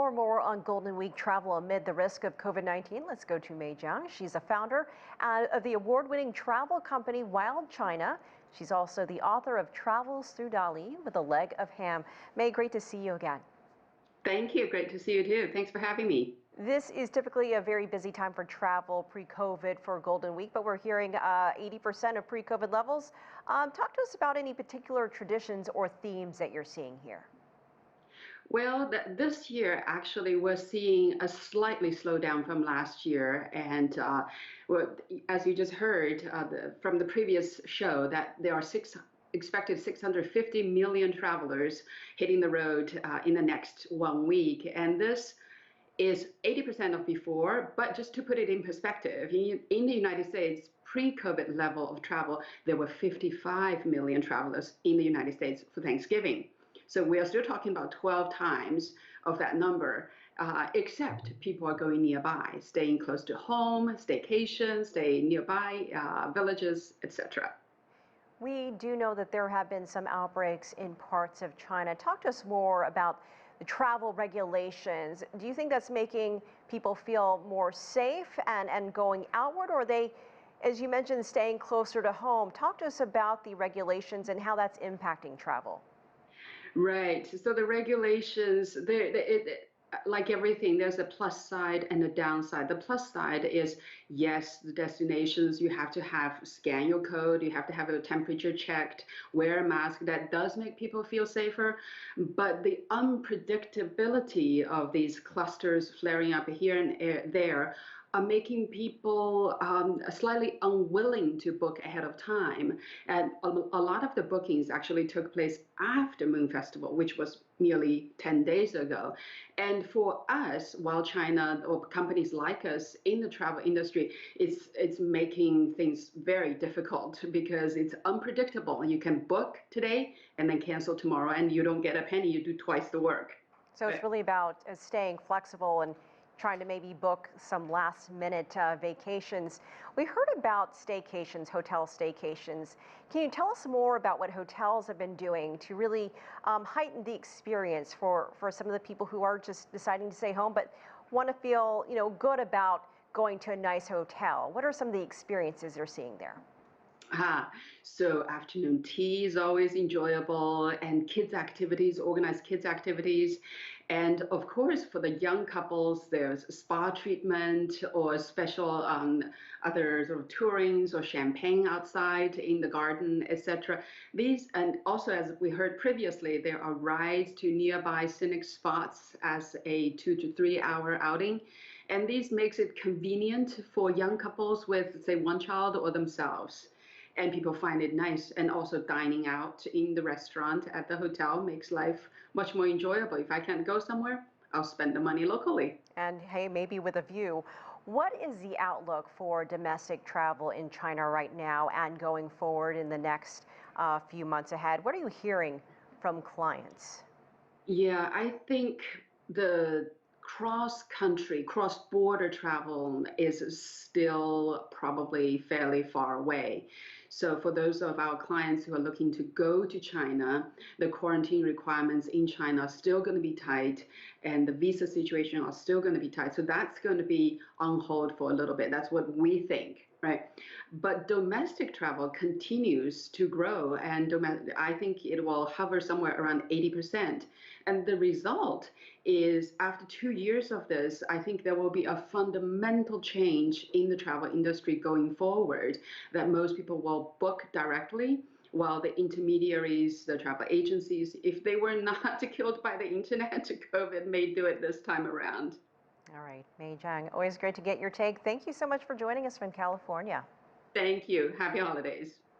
For more on Golden Week travel amid the risk of COVID-19, let's go to Mei Zhang. She's a founder of the award-winning travel company WildChina. She's also the author of Travels Through Dali with a Leg of Ham. Mei, great to see you again. Thank you. Great to see you too. Thanks for having me. This is typically a very busy time for travel pre-COVID for Golden Week, but we're hearing 80% of pre-COVID levels. Talk to us about any particular traditions or themes that you're seeing here. Well, this year actually we're seeing a slightly slowdown from last year, and well, as you just heard from the previous show, that there are expected 650 million travelers hitting the road in the next 1 week, and this is 80% of before. But just to put it in perspective, in the United States, pre-COVID level of travel, there were 55 million travelers in the United States for Thanksgiving. So we are still talking about 12 times of that number, except people are going nearby, staying close to home, staycation, stay nearby villages, etc. We do know that there have been some outbreaks in parts of China. Talk to us more about the travel regulations. Do you think that's making people feel more safe and going outward, or are they, as you mentioned, staying closer to home? Talk to us about the regulations and how that's impacting travel. Right. So the regulations, like everything, there's a plus side and a downside. The plus side is, yes, the destinations, you have to scan your code, you have to have your temperature checked, wear a mask. That does make people feel safer. But the unpredictability of these clusters flaring up here and there are making people slightly unwilling to book ahead of time. And a lot of the bookings actually took place after Moon Festival, which was nearly 10 days ago. And for us, WildChina or companies like us in the travel industry, it's making things very difficult because it's unpredictable. You can book today and then cancel tomorrow, and you don't get a penny. You do twice the work. So it's really about staying flexible and trying to maybe book some last minute vacations. We heard about staycations, hotel staycations. Can you tell us more about what hotels have been doing to really heighten the experience for some of the people who are just deciding to stay home but want to feel, good about going to a nice hotel? What are some of the experiences you're seeing there? So afternoon tea is always enjoyable, and kids activities, organized kids activities. And of course, for the young couples, there's spa treatment or special other sort of tourings or champagne outside in the garden, etc. These, and also as we heard previously, there are rides to nearby scenic spots as a 2 to 3 hour outing. And these makes it convenient for young couples with, say, one child or themselves. And people find it nice. And also dining out in the restaurant at the hotel makes life much more enjoyable. If I can't go somewhere, I'll spend the money locally. And hey, maybe with a view. What is the outlook for domestic travel in China right now and going forward in the next few months ahead? What are you hearing from clients? Yeah, I think the cross-country, cross-border travel is still probably fairly far away. So for those of our clients who are looking to go to China, the quarantine requirements in China are still going to be tight, and the visa situation are still going to be tight. So that's going to be on hold for a little bit. That's what we think, right? But domestic travel continues to grow, and I think it will hover somewhere around 80%. And the result is, after 2 years of this, I think there will be a fundamental change in the travel industry going forward, that most people will book directly, while the intermediaries, the travel agencies, if they were not killed by the internet, COVID may do it this time around. All right, Mei Zhang, always great to get your take. Thank you so much for joining us from California. Thank you. Happy holidays.